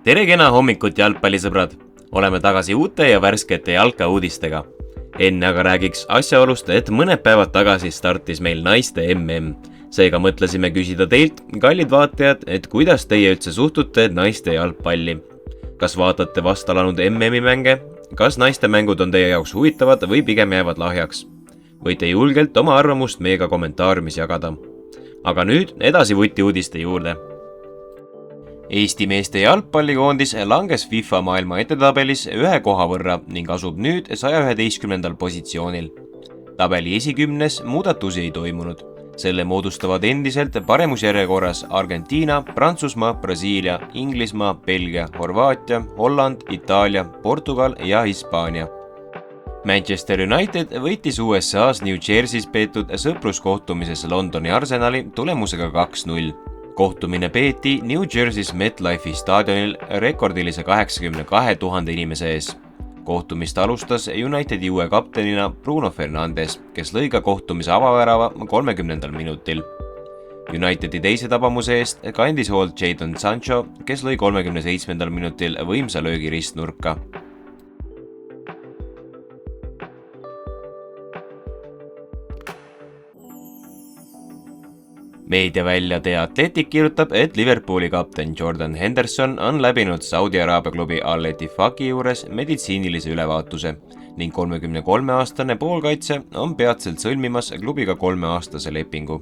Tere kena hommikut, jalgpallisõbrad! Oleme tagasi uute ja värskete jalkauudistega. Enne aga räägiks asjaolust, et mõned päevad tagasi startis meil naiste MM. Seega mõtlesime küsida teilt, kallid vaatajad, et kuidas teie üldse suhtute naiste jalgpalli. Kas vaatate vastalanud MM-i mänge? Kas naiste mängud on teie jaoks huvitavad või pigem jäävad lahjaks? Võite julgelt oma arvamust meiega kommentaariumis jagada. Aga nüüd edasi vuti uudiste juurde. Eesti meeste jalgpallikoondis langes FIFA maailma edetabelis 1 koha võrra ning asub nüüd 111. positsioonil. Tabeli esikümnes muudatusi ei toimunud. Selle moodustavad endiselt paremusjärjekorras Argentiina, Prantsusmaa, Brasiilia, Inglismaa, Belgia, Horvaatia, Holland, Itaalia, Portugal ja Hispaania. Manchester United võitis USA's New Jersey's peetud sõpruskohtumises Londoni Arsenali tulemusega 2-0. Kohtumine peeti New Jersey's MetLife'i staadionil rekordilise 82 000 inimese ees. Kohtumist alustas Unitedi uue kaptenina Bruno Fernandes, kes lõi ka kohtumise avavärava 30. minutil. Unitedi teise tabamuse eest kandis hoolt Jadon Sancho, kes lõi 37. minutil võimsa löögi ristnurka. Meediavälja The Athletic kirjutab, et Liverpooli kapten Jordan Henderson on läbinud Saudi Araabia klubi Al Ettifaqi juures meditsiinilise ülevaatuse ning 33-aastane poolkaitse on peatselt sõlmimas klubiga 3-aastase lepingu.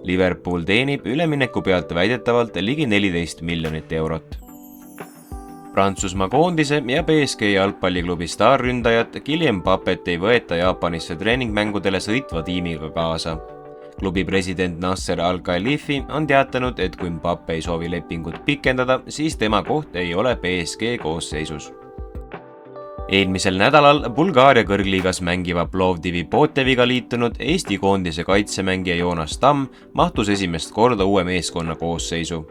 Liverpool teenib ülemineku pealt väidetavalt ligi 14 miljonit eurot. Prantsusmaa koondise ja PSG jalgpalliklubi staarründajat Kylian Mbappet ei võeta Jaapanisse treeningmängudele sõitva tiimiga kaasa. Klubi president Nasser Al-Khalifi on teatanud, et kui Mbappe ei soovi lepingut pikendada, siis tema koht ei ole PSG koosseisus. Eelmisel nädalal Bulgaaria kõrgliigas mängiva Plovdivi Boteviga liitunud Eesti koondise kaitsemängija Joonas Tamm mahtus esimest korda uue meeskonna koosseisu.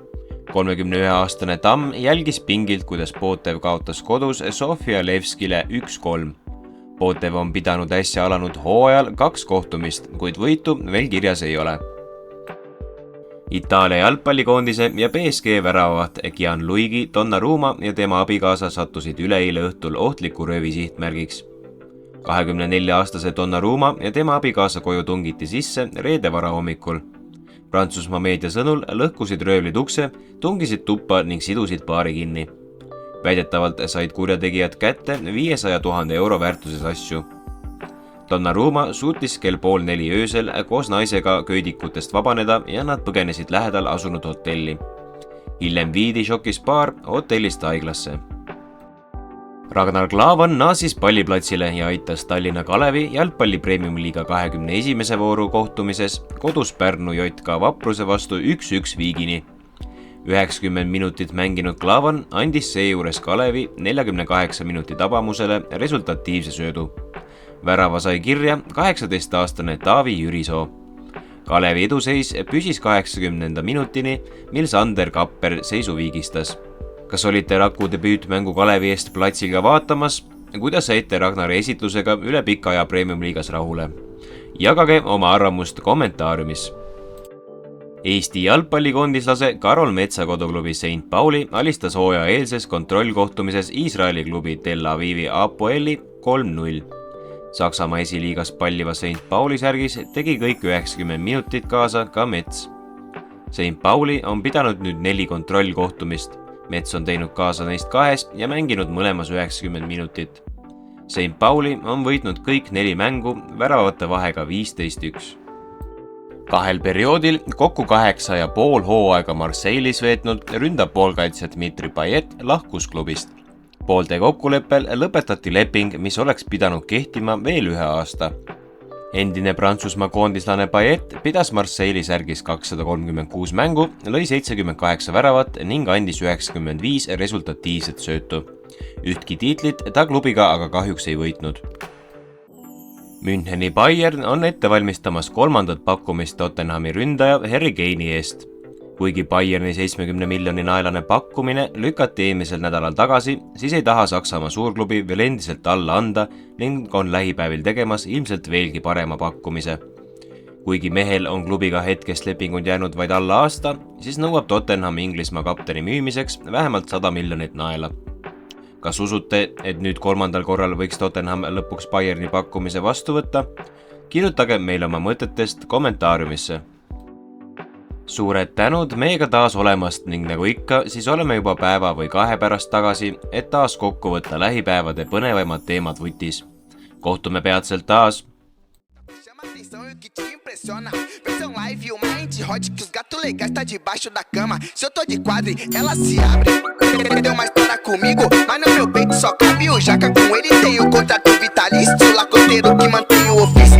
31-aastane Tamm jälgis pingilt, kuidas Botev kaotas kodus Sofia Levskile 1-3. Botev on pidanud äsja alanud hooajal 2 kohtumist, kuid võitu veel kirjas ei ole. Itaalia jalgpallikoondise ja PSG väravaht Gianluigi Donnarumma ja tema abikaasa sattusid üleeile õhtul ohtliku röövi sihtmärgiks. 24-aastase Donnarumma ja tema abikaasa koju tungiti sisse reede varahommikul. Prantsusmaa meedia sõnul lõhkusid röövlid ukse, tungisid tuppa ning sidusid paari kinni. Väidetavalt said kurjategijad kätte 500 000 euro väärtuses asju. Donnarumma suutis kell 3:30 öösel koos naisega köidikutest vabaneda ja nad põgenesid lähedal asunud hotelli. Hiljem viidi šokis paar hotellist haiglasse. Ragnar Klavan naasis palliplatsile ja aitas Tallinna Kalevi jalgpalli Premium-liiga 21. vooru kohtumises kodus Pärnu JK Vapruse vastu 1-1 viigini. 90 minutit mänginud Klavan andis seejuures Kalevi 48 minuti tabamusele resultatiivse söödu. Värava sai kirja 18-aastane Taavi Jürisoo. Kalevi eduseis püsis 80. minutini, mil Sander Kapper seisu viigistas. Kas olite Raku debüütmängu Kalevi eest platsil ka vaatamas? Kuidas saite Ragnari esitlusega üle pika aja Premium-liigas rahule? Jagage oma arvamust kommentaariumis. Eesti jalgpallikoondislase Karol Metsa koduklubi St. Pauli alistas hooaja eelses kontrollkohtumises Iisraeli klubi Tel Avivi Apoeli 3-0. Saksamaa esiliigas palliva St. Pauli särgis tegi kõik 90 minutit kaasa ka Mets. St. Pauli on pidanud nüüd 4 kontrollkohtumist. Mets on teinud kaasa neist 2 ja mänginud mõlemas 90 minutit. St. Pauli on võitnud kõik 4 mängu väravate vahega 15-1. 2 perioodil kokku 8,5 hooaega Marseille's veetnud ründab poolkaitsja Dmitri Payet lahkus klubist. Poolte kokkuleppel lõpetati leping, mis oleks pidanud kehtima veel 1 aasta. Endine Prantsusmaa koondislane Payet pidas Marseille's särgis 236 mängu, lõi 78 väravat ning andis 95 resultatiivset söötu. Ühtki tiitlit ta klubiga aga kahjuks ei võitnud. Müncheni Bayern on ette valmistamas 3. pakkumist Tottenhami ründaja Harry Kane'i eest. Kuigi Bayerni 70 miljoni naelane pakkumine lükati eelmisel nädalal tagasi, siis ei taha Saksamaa suurklubi veel endiselt alla anda ning on lähipäevil tegemas ilmselt veelgi parema pakkumise. kuigi mehel on klubiga hetkest lepingud jäänud vaid alla aasta, siis nõuab Tottenham Inglismaa kapteni müümiseks vähemalt 100 miljonit naela. Kas usute, et nüüd 3. korral võiks Tottenham lõpuks Bayerni pakkumise vastu võtta? Kirjutage meile oma mõtetest kommentaariumisse. Suured tänud meiega taas olemast ning nagu ikka, siis oleme juba päeva või 2 pärast tagasi, et taas kokku võtta lähipäevade põnevaimad teemad vutis. Kohtume peatselt taas! Que te impressiona, versão live, uma indie hot que os gatos legais tá debaixo da cama. Se eu tô de quadre, ela se abre. Deu uma história comigo, mas no meu peito só cabe o jaca. Com ele tem o contrato vitalício, lacoteiro que mantém o ofício.